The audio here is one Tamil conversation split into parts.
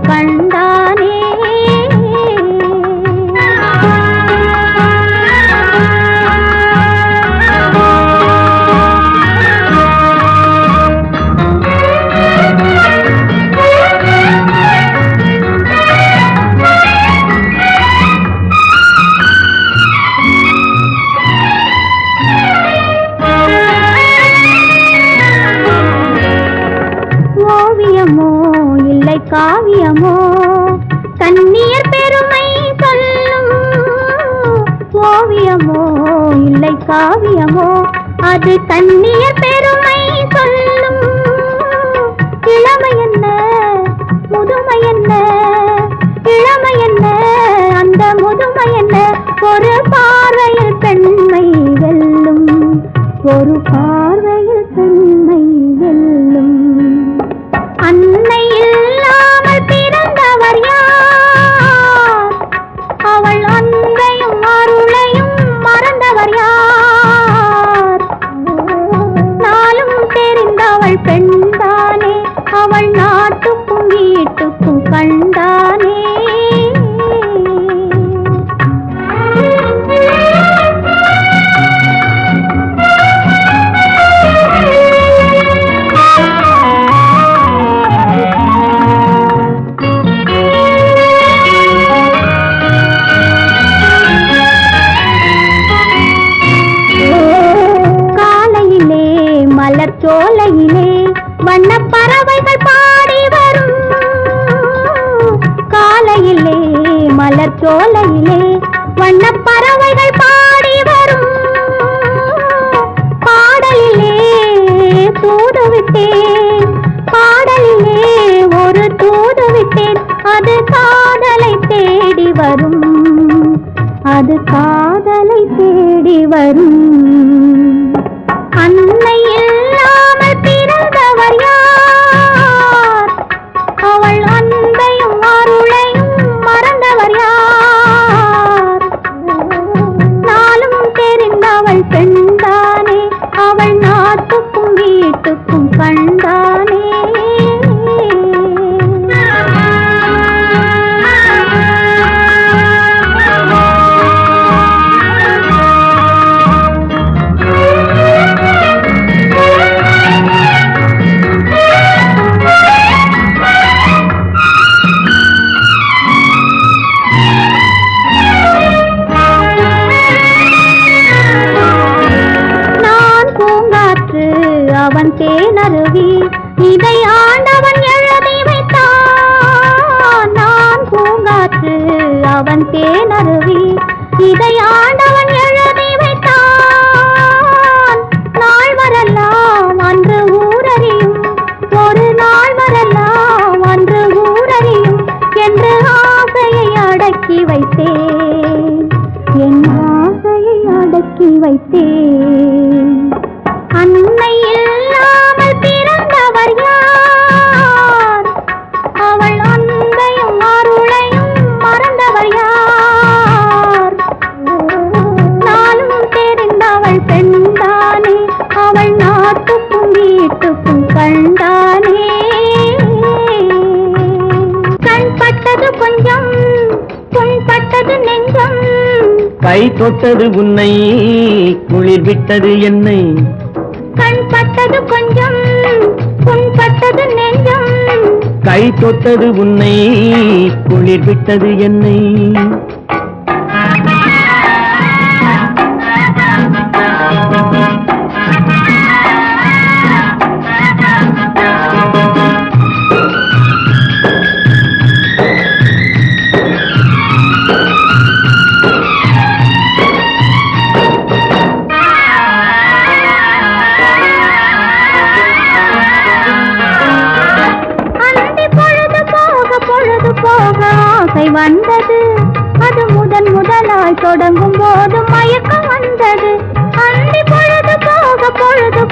கண்டானே. காவியமோ கண்ணியர் பெருமை சொல்லும் ஓவியமோ இல்லை காவியமோ அது கண்ணியர் பெருமை சொல்லும். இளமை என்ன முதுமை என்ன இளமை என்ன அந்த முதுமை என்ன ஒரு பார்வையில் பெண்மை வெல்லும் ஒரு பார்வையில் பெண்மை வெல்லும். அன்னை இல்லாமல் பிறந்தவர் யார் அவள் அன்பையும் அருளையும் மறந்தவர் யார். நாளும் தெரிந்தவள் பெண்தானே அவள் நாட்டுக்கும் வீட்டுக்கும் கண்டானே. சோலையிலே வண்ண பறவைகள் பாடி வரும் காலையிலே மலர் சோலையிலே வண்ண பறவைகள் பாடி வரும். பாடலிலே தூது விட்டேன் பாடலிலே ஒரு தூது விட்டேன் அது காதலை தேடி வரும் அது காதலை தேடி வரும். அன்னை இல்லாமல் பிறந்தவர் யார் அவள் அன்பையும் அருளையும் மறந்தவர் யார். நாளும் தெரிந்தவள் பெண்தானே அவள் நாட்டுக்கும் வீட்டுக்கும் கண்டானே. அவன் தேனருவி இதை ஆண்டவன் எழுதி வைத்தான். நான் பூங்காற்று அவன் தேனருவி இதை ஆண்டவன் எழுதி வைத்தான். நாள் வரலாம் அன்று ஊரறியும் ஒரு நாள் வரலாம் அன்று ஊரறியும் என்று ஆசையை அடக்கி வைத்தேன் என் ஆசையை அடக்கி வைத்தேன். அன்னை இல்லாமல் பிறந்தவர் யார் அவள் அன்பையும் அருளையும் மறந்தவர் யார். நாளும் தெரிந்தவள் பெண்தானே அவள் நாட்டுக்கும் வீட்டுக்கும் கண்டானே. கண்பட்டது கொஞ்சம் புண்பட்டது நெஞ்சம் கை தொட்டது உன்னை குளிர் விட்டது என்னை. கண்பட்டது கொஞ்சம் புண்பட்டது நெஞ்சம் கை தொட்டது உன்னை குளிர் விட்டது என்னை. ஆசை வந்தது அது முதலாய் தொடங்கும் போது மயக்கம் வந்தது. அந்தி பொழுது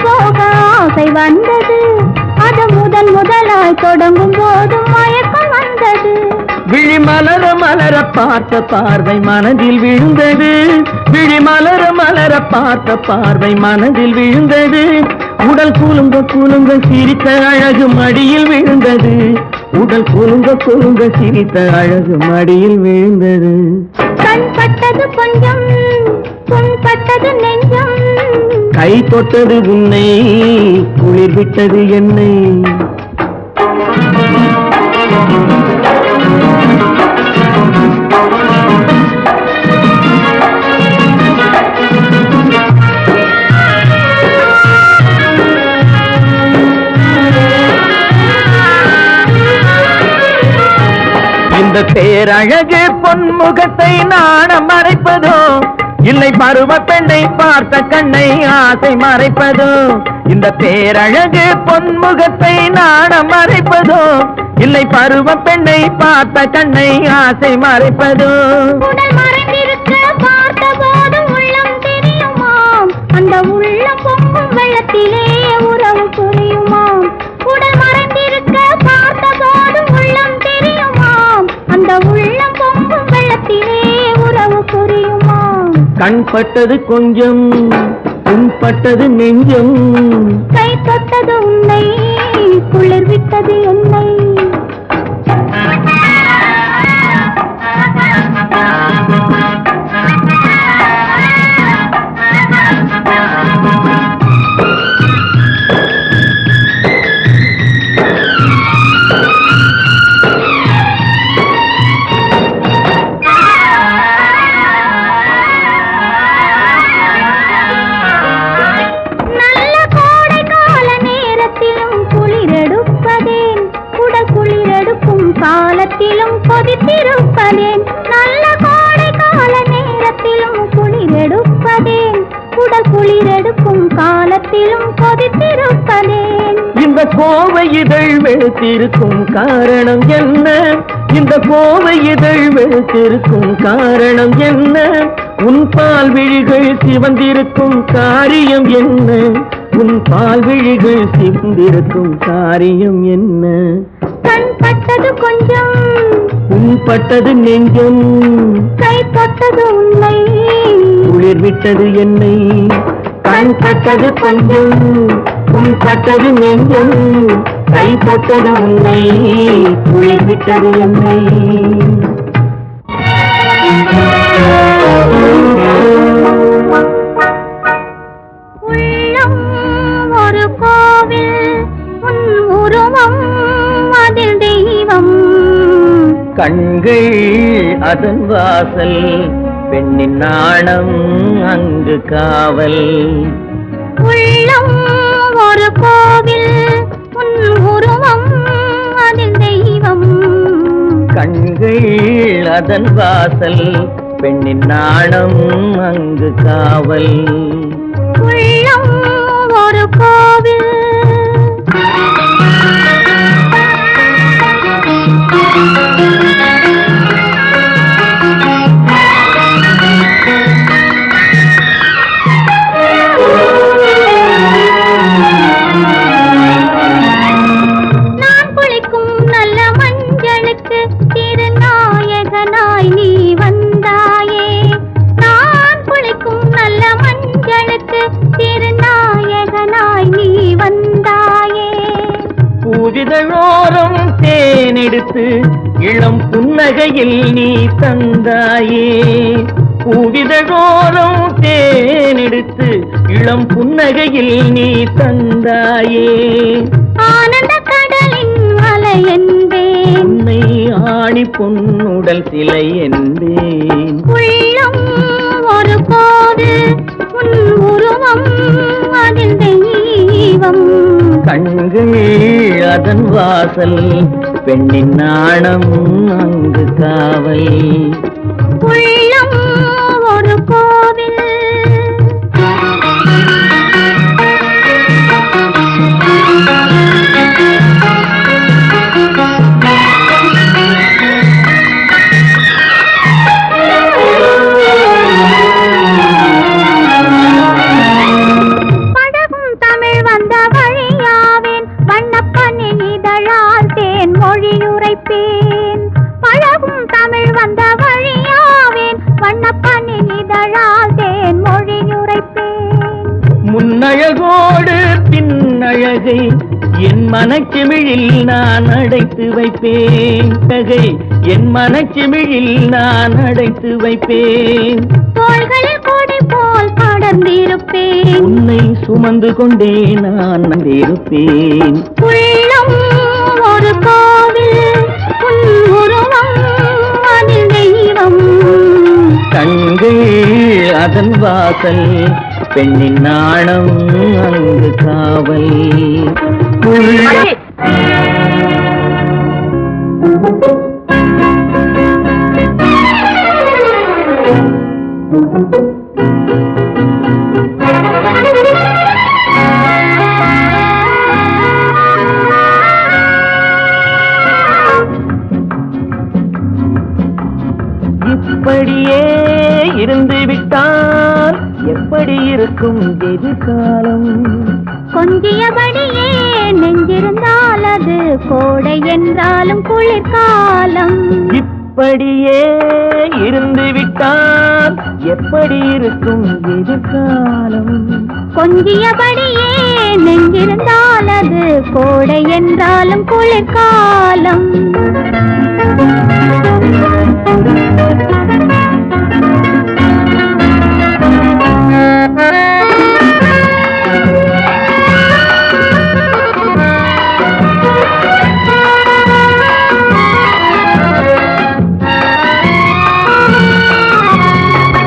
போக ஆசை வந்தது அது முதலாய் தொடங்கும் போது மயக்கம் வந்தது. விழி மலர மலர பார்த்த பார்வை மனதில் விழுந்தது. விழி மலர மலர பார்த்த பார்வை மனதில் விழுந்தது. உடல் கூலுங்க கூலுங்க சிரித்த அழகு மடியில் விழுந்தது. உடல் குலுங்க குலுங்க சிரித்த அழகு மடியில் விழுந்தது. கண் பட்டது கொஞ்சம், புண் பட்டது நெஞ்சம், கை தொட்டது உன்னை, குளிர் விட்டது என்னை. இந்த பேரழகு பொன்முகத்தை நாணம் மறைப்பதோ, இல்லை பருவ பெண்ணை பார்த்த கண்ணை ஆசை மறைப்பதோ. இந்த பேரழகு பொன்முகத்தை நாணம் மறைப்பதோ, இல்லை பருவ பெண்ணை பார்த்த கண்ணை ஆசை மறைப்பதோ. உடல் மறைந்திருக்க பார்த்த போது உள்ளம் தெரியுமாம், அந்த உள்ளம் பொங்கும் வெள்ளத்திலே உறவு புரியுமாம். உடல் மறைந்திருக்க பார்த்த போது உள்ளம் தெரியுமாம், அந்த உள்ளம் பொங்கும் வெள்ளத்திலே உறவு புரியுமாம். கண் பட்டது கொஞ்சம், புண்பட்டது நெஞ்சம், கை தொட்டது உன்னை, குளிர் விட்டது என்னை. காலத்திலும் கொதித்திருப்பதேன், நல்ல கோடை கால நேரத்திலும் குளிரெடுப்பதேன், உடல் குளிரெடுக்கும் காலத்திலும் கொதித்திருப்பதேன். இந்த கோவை இதழ் வெளுத்திருக்கும் காரணம் என்ன? இந்த கோவை இதழ் வெளுத்திருக்கும் காரணம் என்ன? உன் பால் விழிகள் சிவந்திருக்கும் காரியம் என்ன? உன் பால் விழிகள் சிவந்திருக்கும் காரியம் என்ன? கண் பட்டது கொஞ்சம், உன் பட்டது நெஞ்சம், கை தொட்டது உன்னை, குளிர் விட்டது என்னை. கண் பட்டது கொஞ்சம், உன் பட்டது நெஞ்சம், கை தொட்டது உன்னை, குளிர் விட்டது என்னை. உள்ளம் ஒரு கோவில், உன் உருவம் அதில் தெய்வம், கண்கள் அதன் வாசல், பெண்ணின் நாணம் அங்கு காவல். உள்ளம் ஒரு கோவில், உன் உருவம் அதில் தெய்வம், கண்கள் அதன் வாசல், பெண்ணின் நாணம் அங்கு காவல். உள்ளம் ஒரு கோவில். நான் குளிக்கும் நல்ல மஞ்சளுக்கு திருநாயகனாய் நீ வந்தாயே. நான் குளிக்கும் நல்ல மஞ்சளுக்கு திருநாயகனாய் நீ வந்தாயே. பூவிதழோரம் தேனெடுத்து இளம் புன்னகையில் நீ தந்தாயே. பூவிதழோரம் தேனெடுத்து இளம் புன்னகையில் நீ தந்தாயே. ஆனந்த கடலின் அலை என்பேன், உன்னை ஆணி பொன்னுடல் சிலை என்பேன். உள்ளம் ஒரு கோவில், உன் உருவம் அதில் தெய்வம், கண்கள் அதன் வாசல், பெண்ணின் நாணம் அங்கு காவல். உள்ளம் ஒரு கோவில். பழகும் தமிழ் வந்த வழியாவேன், வண்ணப்பனின் இதழால் தேன் மொழியுரைப்பேன். பழகும் தமிழ் வந்த வழியாவேன், வண்ணப்பனின் இதழால் தேன் மொழியுரைப்பேன். முன்னழகோடு பின்னழகை என் மனச்சிமிழில் நான் அடைத்து வைப்பேன் தகை என் மனச்சிமிழில் நான் அடைத்து வைப்பேன் தோள்களில் கொடி போல் படர்ந்திருப்பேன் உன்னை சுமந்து கொண்டே நான் வந்திருப்பேன் உள்ளம் ஒரு கோவில் உன் உருவம் அதில் தெய்வம் கண்கள் அதன் வாசல் பெண்ணின் நாணம் அங்கு காவல் இப்படியே இருந்து விட்டால் எப்படி இருக்கும் எதிர்காலம் கொஞ்சியபடியே நெஞ்சிருந்தால் அது கோடை என்றாலும் குளிர்காலம் இப்படியே இருந்து விட்டால் எப்படி இருக்கும் எதிர்காலம் கொஞ்சியபடியே நெஞ்சிருந்தால் அது கோடை என்றாலும் குளிர்காலம்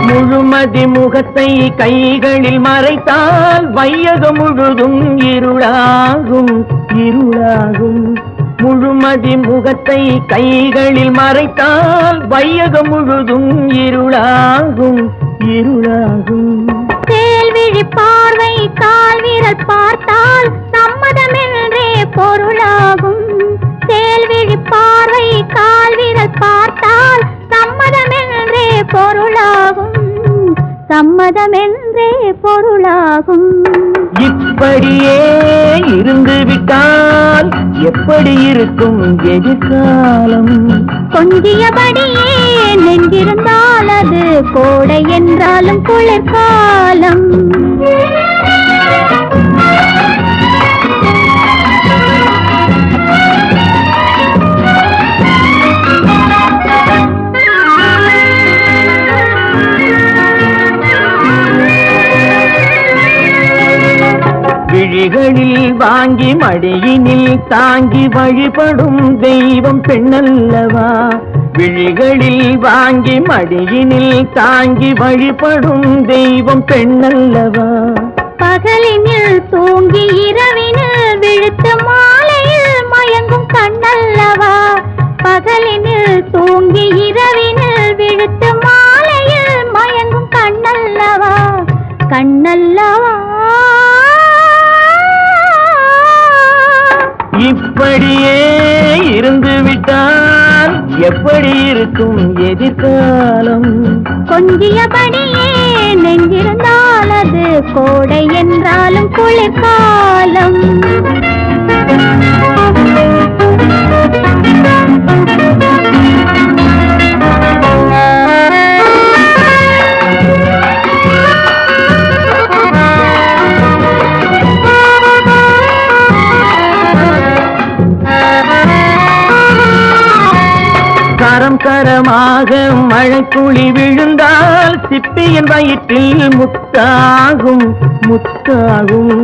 முழுமதி முகத்தை கைகளில் மறைத்தால் வையகம் முழுதும் இருளாகும் இருளாகும் முழுமதி முகத்தை கைகளில் மறைத்தால் வையகம் முழுதும் இருளாகும் இருளாகும் கேள்விழி பார்வை கால் வீரல் பார்த்தால் சம்மதமென்றே பொருளாகும் கேள்விழி பார்வை கால் வீரல் பார்த்தால் சம்மதமென்றே பொருளாகும் சம்மதமென்றே பொருளாகும் இப்படியே இருந்து விட்டால் எப்படி இருக்கும் எதிர்காலம் கொஞ்சியபடியே நெஞ்சிருந்தால் அது கோடை என்றாலும் குளிர்காலம் விழிகளில் வாங்கி மடியினில் தாங்கி வழிபடும் தெய்வம் பெண்ணல்லவா விழிகளில் வாங்கி மடியினில் தாங்கி வழிபடும் தெய்வம் பெண்ணல்லவா பகலினில் தூங்கி இரவினில் விழுத்து மாலையில் மயங்கும் கண்ணல்லவா பகலினில் தூங்கி இரவினில் விழுத்து மாலையில் மயங்கும் கண்ணல்லவா கண்ணல்லவா இப்படியே இருந்து விட்டால் எப்படி இருக்கும் எதிர்காலம் கொஞ்சியபடியே நெஞ்சிருந்தால் அது கோடை என்றாலும் குளிர்காலம் கரம் கரமாக மழைத்துளி விழுந்தால் சிப்பியின் வயிற்றில் முத்தாகும் முத்தாகும்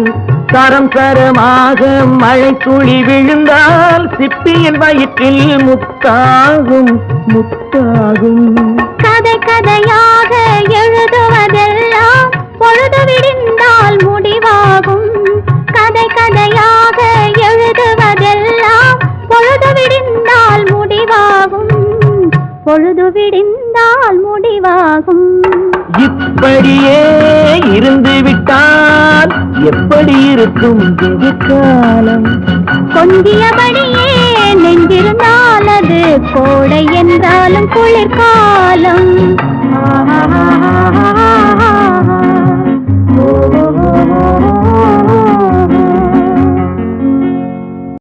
கரம் கரமாக மழைத்துளி விழுந்தால் சிப்பியின் வயிற்றில் முத்தாகும் முத்தாகும் கதை கதையாக எழுதுவதெல்லாம் பொழுது விடிந்தால் முடிவாகும் கதை கதையாக எழுதுவதெல்லாம் பொழுது விடிந்தால் முடிவாகும் பொழுது விடிந்தால் முடிவாகும் இப்படியே இருந்து விட்டால் எப்படி இருக்கும் எதிர்காலம் கொஞ்சியபடியே நெஞ்சிருந்தால் அது கோடை என்றாலும் குளிர்காலம்